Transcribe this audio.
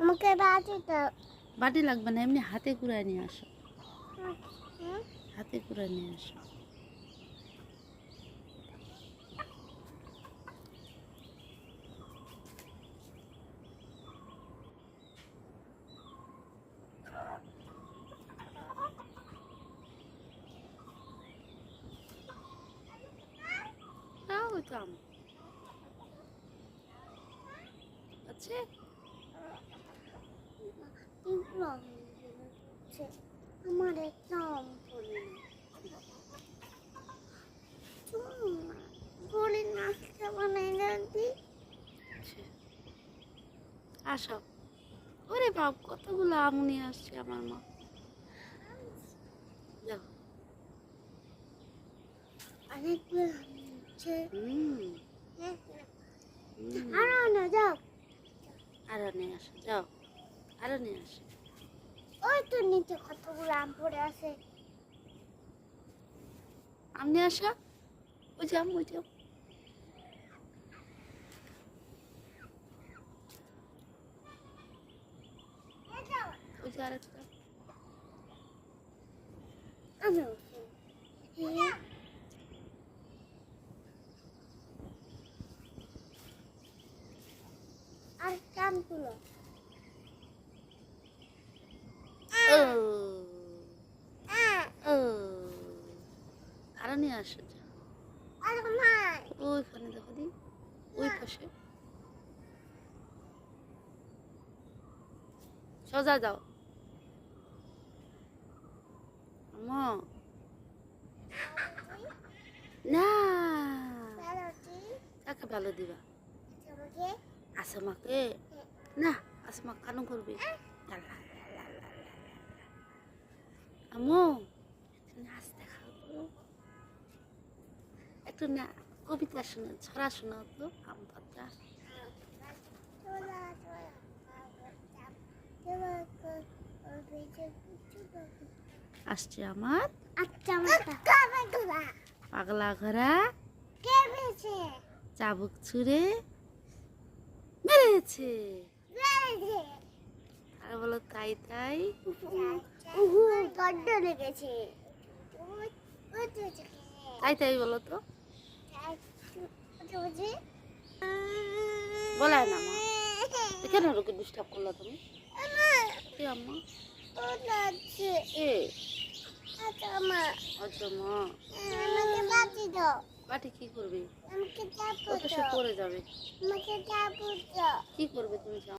আমাকে বাটি দাও। বাটি লাগবে না, এমনি হাতে কুড়ায় নিয়ে আসো। হুম? হাতে কুড়ায় নিয়ে আসো। ওই তো আম আছে। আমার একদম বলি নাচতে বানাই দাদি। আসো। ওরে বাপ, কতগুলো আম নিয়ে আসছে আমার মা। যাও। অনেকগুলো হচ্ছে। হুম। আরো না যাও। আরো নিয়ে আসো, যাও। আরো নিয়ে আসো। ওই তো নিচে কতগুলো আম পড়ে আছে। আম নিয়ে আসো। ওই যে আম, ওই যে আম। ওই যে আরেকটা। আমি আর আমগুলো আরো নিয়ে আসো, যাও। আর নাই। ওইখানে দেখো দি, ওই পাশে সোজা যাও। আম্মা না, কাকে ভালো দিবা? আসমাকে না, আসমা কানু করবে। আম্মু নাচ দেখাও তো, একটু না কবিতা শোনা, ছড়া শোনাও তো। আম পাতা আসছে আমার পাগলা ঘোড়া, চাবুক ছুঁড়ে মেরেছে। আর বলো তাই তাই। লেগেছে। তাই তাই বলো তো, বলাই না মা। কেন ওকে ডিস্টার্ব করলো তুমি? কে আম্মা? এ আচ্ছা মা, বাটি কি করবে? ও তো সে পড়ে যাবে। কি করবে তুমি?